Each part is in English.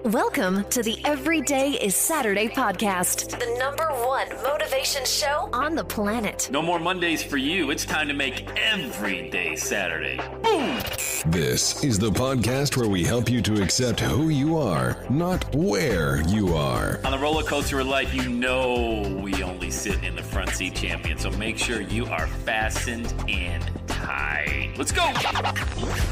Welcome to the Everyday is Saturday podcast, the #1 motivation show on the planet. No more Mondays for you. It's time to make every day Saturday. Boom! This is the podcast where we help you to accept who you are, not where you are. On the roller coaster of life, you know we only sit in the front seat, champion. So make sure you are fastened and tight. Let's go!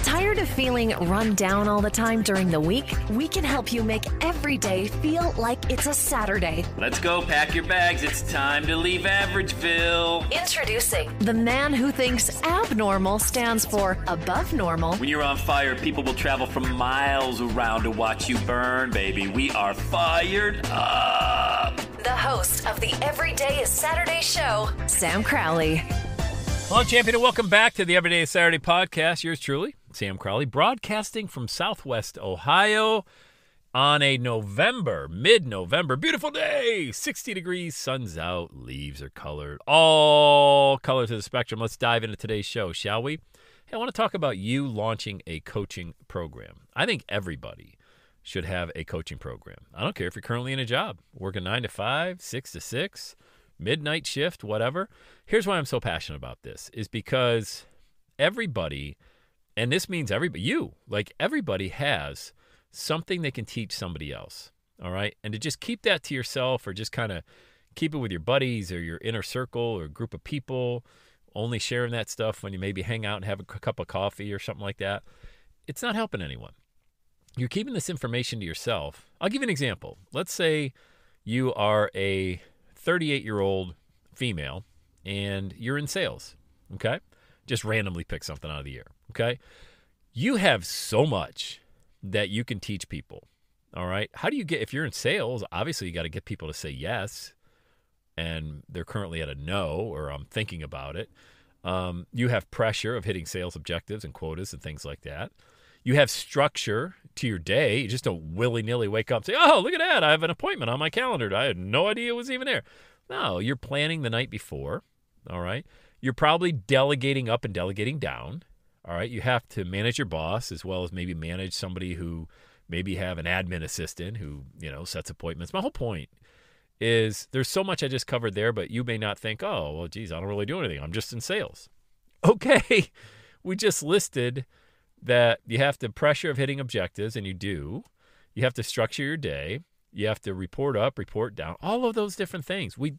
Tired of feeling run down all the time during the week? We can help you make every day feel like it's a Saturday. Let's go. Pack your bags. It's time to leave Averageville. Introducing the man who thinks abnormal stands for above normal. When you're on fire, people will travel from miles around to watch you burn, baby. We are fired up. The host of the Everyday is Saturday show, Sam Crowley. Hello, champion, and welcome back to the Everyday is Saturday podcast. Yours truly, Sam Crowley, broadcasting from Southwest Ohio on a mid-November, beautiful day, 60 degrees, sun's out, leaves are colored, all colors of the spectrum. Let's dive into today's show, shall we? Hey, I want to talk about you launching a coaching program. I think everybody should have a coaching program. I don't care if you're currently in a job, working 9 to 5, 6 to 6, midnight shift, whatever. Here's why I'm so passionate about this, is because everybody, and this means everybody has something they can teach somebody else, all right? And to just keep that to yourself, or just kind of keep it with your buddies or your inner circle or group of people, only sharing that stuff when you maybe hang out and have a cup of coffee or something like that, it's not helping anyone. You're keeping this information to yourself. I'll give you an example. Let's say you are a 38-year-old female and you're in sales, okay? Just randomly pick something out of the air, okay? You have so much that you can teach people, all right? How do you if you're in sales, obviously you got to get people to say yes, and they're currently at a no, or I'm thinking about it. You have pressure of hitting sales objectives and quotas and things like that. You have structure to your day. You just don't willy-nilly wake up and say, oh, look at that, I have an appointment on my calendar. I had no idea it was even there. No, you're planning the night before, all right? You're probably delegating up and delegating down, all right? You have to manage your boss, as well as maybe manage somebody who maybe have an admin assistant who, sets appointments. My whole point is there's so much I just covered there, but you may not think, oh, well, geez, I don't really do anything. I'm just in sales. Okay, we just listed that you have the pressure of hitting objectives, and you do. You have to structure your day. You have to report up, report down, all of those different things. We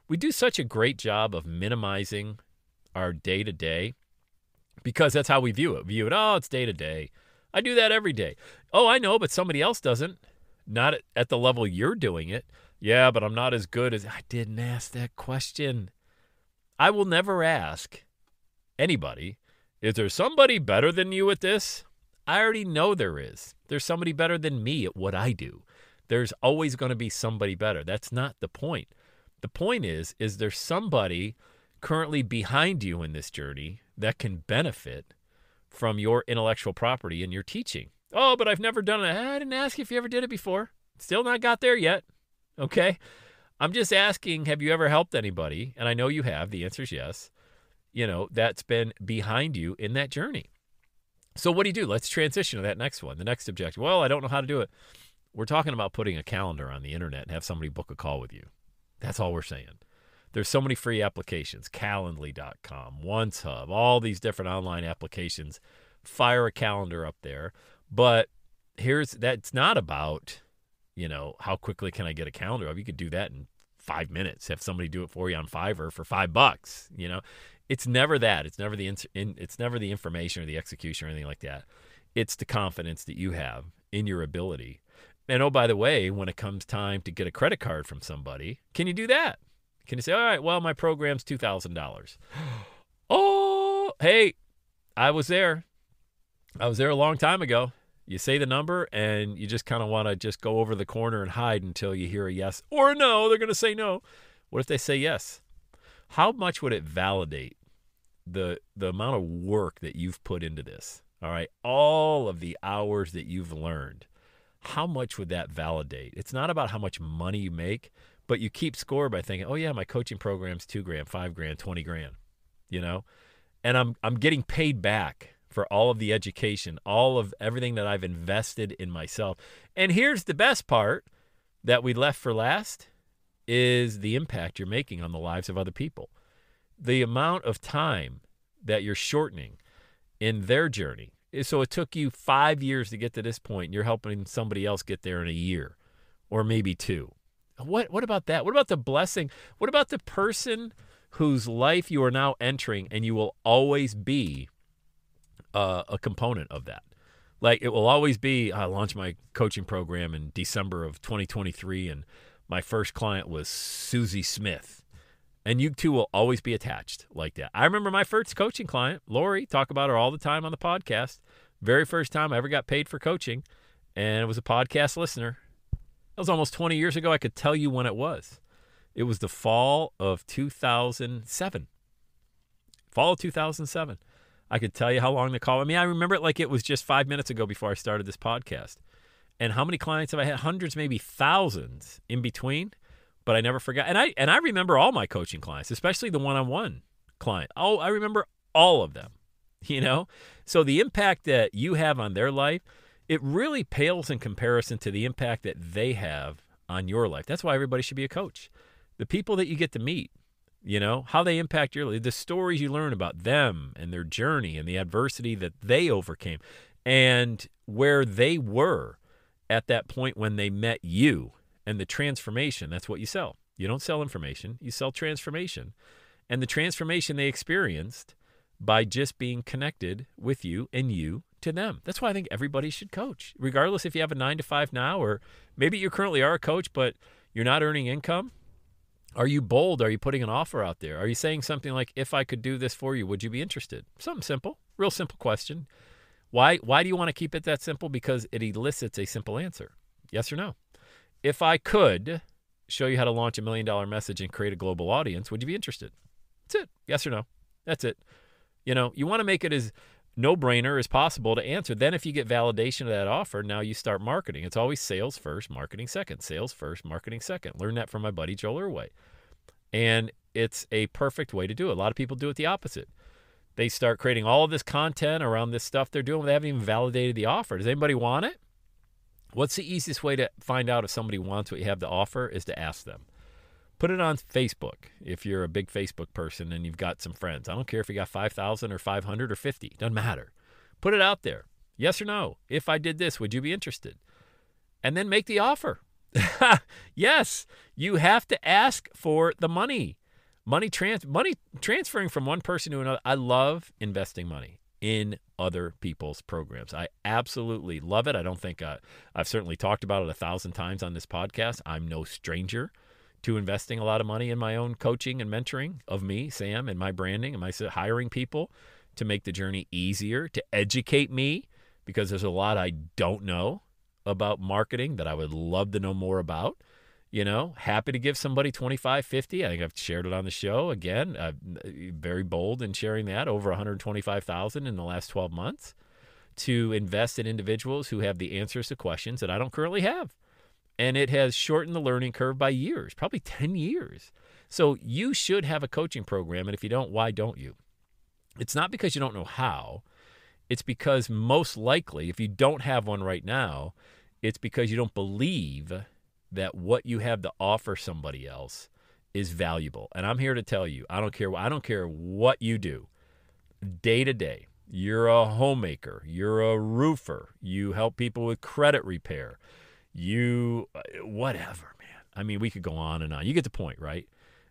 do such a great job of minimizing our day-to-day because that's how we view it. Oh, it's day-to-day. I do that every day. Oh, I know, but somebody else doesn't. Not at the level you're doing it. Yeah, but I'm not as good as... I didn't ask that question. I will never ask anybody, is there somebody better than you at this? I already know there is. There's somebody better than me at what I do. There's always going to be somebody better. That's not the point. The point is there somebody currently behind you in this journey that can benefit from your intellectual property and your teaching? Oh, but I've never done it. I didn't ask you if you ever did it before. Still not got there yet. Okay? I'm just asking, have you ever helped anybody? And I know you have. The answer is yes. That's been behind you in that journey. So what do? Let's transition to that next one, the next objective. Well, I don't know how to do it. We're talking about putting a calendar on the internet and have somebody book a call with you. That's all we're saying. There's so many free applications, Calendly.com, OnceHub, all these different online applications. Fire a calendar up there. But that's not about, how quickly can I get a calendar up? You could do that in 5 minutes. Have somebody do it for you on Fiverr for $5. It's never that. It's never the information or the execution or anything like that. It's the confidence that you have in your ability. And oh, by the way, when it comes time to get a credit card from somebody, can you do that? Can you say, all right, well, my program's $2,000. Oh, hey, I was there. I was there a long time ago. You say the number, and you just kind of want to just go over the corner and hide until you hear a yes or a no. They're going to say no. What if they say yes? How much would it validate the amount of work that you've put into this? All right, all of the hours that you've learned. How much would that validate? It's not about how much money you make, but you keep score by thinking, oh yeah, my coaching program's $2,000, $5,000, $20,000, And I'm getting paid back for all of the education, all of everything that I've invested in myself. And here's the best part that we left for last is the impact you're making on the lives of other people. The amount of time that you're shortening in their journey. So it took you 5 years to get to this point, and you're helping somebody else get there in a year or maybe 2. What about that? What about the blessing? What about the person whose life you are now entering and you will always be a component of that? Like, it will always be, I launched my coaching program in December of 2023, and my first client was Susie Smith. And you two will always be attached like that. I remember my first coaching client, Lori, talk about her all the time on the podcast. Very first time I ever got paid for coaching, and it was a podcast listener. That was almost 20 years ago. I could tell you when it was. It was the fall of 2007. Fall of 2007. I could tell you how long the call. I mean, I remember it like it was just 5 minutes ago before I started this podcast. And how many clients have I had? Hundreds, maybe thousands in between. But I never forgot. And I remember all my coaching clients, especially the one-on-one client. Oh, I remember all of them, you know? So the impact that you have on their life, it really pales in comparison to the impact that they have on your life. That's why everybody should be a coach. The people that you get to meet, you know, how they impact your life, the stories you learn about them and their journey and the adversity that they overcame and where they were at that point when they met you. And the transformation, that's what you sell. You don't sell information, you sell transformation. And the transformation they experienced by just being connected with you and you to them. That's why I think everybody should coach, regardless if you have a 9-to-5 now, or maybe you currently are a coach, but you're not earning income. Are you bold? Are you putting an offer out there? Are you saying something like, if I could do this for you, would you be interested? Something simple, real simple question. Why do you want to keep it that simple? Because it elicits a simple answer. Yes or no? If I could show you how to launch $1 million message and create a global audience, would you be interested? That's it. Yes or no? That's it. You know, you want to make it as no-brainer as possible to answer. Then if you get validation of that offer, now you start marketing. It's always sales first, marketing second. Sales first, marketing second. Learn that from my buddy Joel Irway. And it's a perfect way to do it. A lot of people do it the opposite. They start creating all of this content around this stuff they're doing. They haven't even validated the offer. Does anybody want it? What's the easiest way to find out if somebody wants what you have to offer is to ask them. Put it on Facebook if you're a big Facebook person and you've got some friends. I don't care if you got 5,000 or 500 or 50. Doesn't matter. Put it out there. Yes or no? If I did this, would you be interested? And then make the offer. Yes, you have to ask for the money. Money transferring from one person to another. I love investing money in other people's programs. I absolutely love it. I don't think I've certainly talked about it 1,000 times on this podcast. I'm no stranger to investing a lot of money in my own coaching and mentoring of me, Sam, and my branding, and my hiring people to make the journey easier, to educate me, because there's a lot I don't know about marketing that I would love to know more about. You know, happy to give somebody $25, $50. I think I've shared it on the show. Again, very bold in sharing that, over $125,000 in the last 12 months to invest in individuals who have the answers to questions that I don't currently have. And it has shortened the learning curve by years, probably 10 years. So you should have a coaching program. And if you don't, why don't you? It's not because you don't know how. It's because most likely, if you don't have one right now, it's because you don't believe that what you have to offer somebody else is valuable. And I'm here to tell you, I don't care what you do day to day. You're a homemaker, you're a roofer, you help people with credit repair, whatever, man. I mean, we could go on and on. You get the point, right?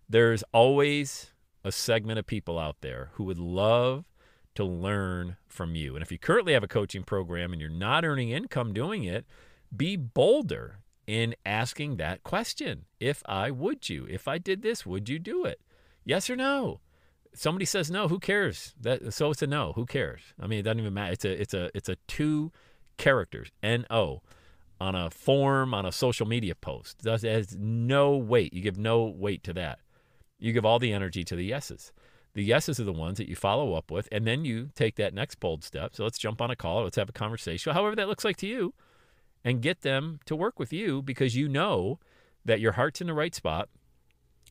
There's always a segment of people out there who would love to learn from you. And if you currently have a coaching program and you're not earning income doing it, be bolder in asking that question. If I did this, would you do it? Yes or no? Somebody says no, who cares? So it's a no, who cares? I mean, it doesn't even matter. It's a 2 characters, N-O, on a form, on a social media post. It has no weight. You give no weight to that. You give all the energy to the yeses. The yeses are the ones that you follow up with, and then you take that next bold step. So let's jump on a call. Let's have a conversation, however that looks like to you, and get them to work with you because you know that your heart's in the right spot.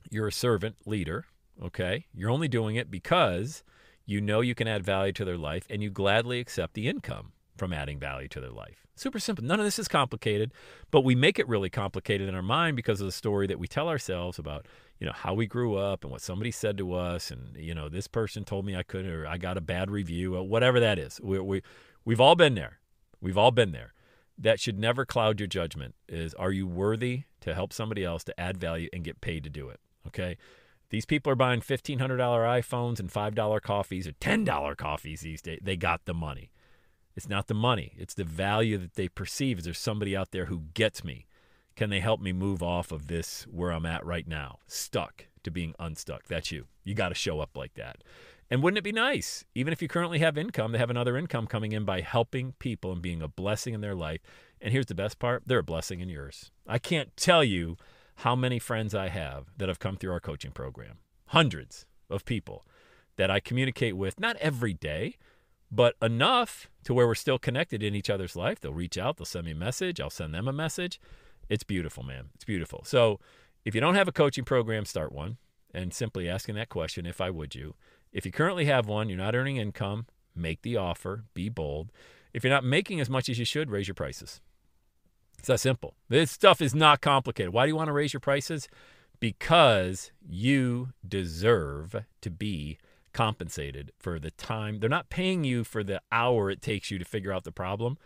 You're a servant leader, okay? You're only doing it because you know you can add value to their life, and you gladly accept the income from adding value to their life. Super simple. None of this is complicated, but we make it really complicated in our mind because of the story that we tell ourselves about, how we grew up and what somebody said to us, and, this person told me I couldn't, or I got a bad review, or whatever that is. We've all been there. We've all been there. That should never cloud your judgment. Are you worthy to help somebody else to add value and get paid to do it? Okay? These people are buying $1,500 iPhones and $5 coffees or $10 coffees these days. They got the money. It's not the money. It's the value that they perceive. Is there somebody out there who gets me? Can they help me move off of this where I'm at right now? Stuck to being unstuck. That's you. You got to show up like that. And wouldn't it be nice, even if you currently have income, to have another income coming in by helping people and being a blessing in their life? And here's the best part. They're a blessing in yours. I can't tell you how many friends I have that have come through our coaching program. Hundreds of people that I communicate with, not every day, but enough to where we're still connected in each other's life. They'll reach out. They'll send me a message. I'll send them a message. It's beautiful, man. It's beautiful. So if you don't have a coaching program, start one. And simply asking that question, if I would you. If you currently have one, you're not earning income, make the offer, be bold. If you're not making as much as you should, raise your prices. It's that simple. This stuff is not complicated. Why do you want to raise your prices? Because you deserve to be compensated for the time. They're not paying you for the hour it takes you to figure out the problem.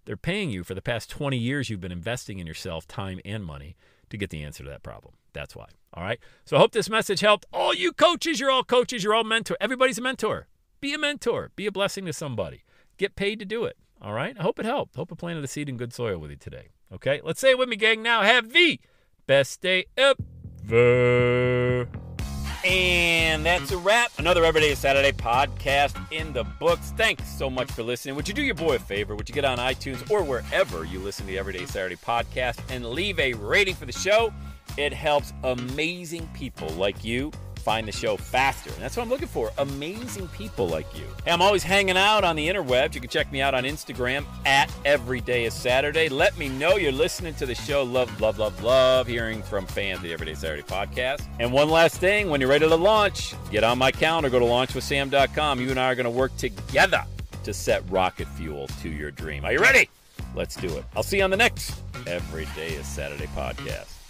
They're paying you for the past 20 years you've been investing in yourself, time and money, to get the answer to that problem. That's why. All right? So I hope this message helped. All you coaches, you're all coaches, you're all mentors. Everybody's a mentor. Be a mentor. Be a blessing to somebody. Get paid to do it. All right? I hope it helped. Hope I planted a seed in good soil with you today. Okay? Let's say it with me, gang, now. Have the best day ever. And that's a wrap. Another Everyday Saturday podcast in the books. Thanks so much for listening. Would you do your boy a favor? Would you get on iTunes or wherever you listen to the Everyday Saturday podcast and leave a rating for the show? It helps amazing people like you find the show faster. And that's what I'm looking for, amazing people like you. Hey, I'm always hanging out on the interwebs. You can check me out on Instagram at EverydayIsSaturday. Let me know you're listening to the show. Love hearing from fans of the Everyday Saturday podcast. And one last thing, when you're ready to launch, get on my calendar, go to launchwithsam.com. You and I are going to work together to set rocket fuel to your dream. Are you ready? Let's do it. I'll see you on the next Everyday is Saturday podcast.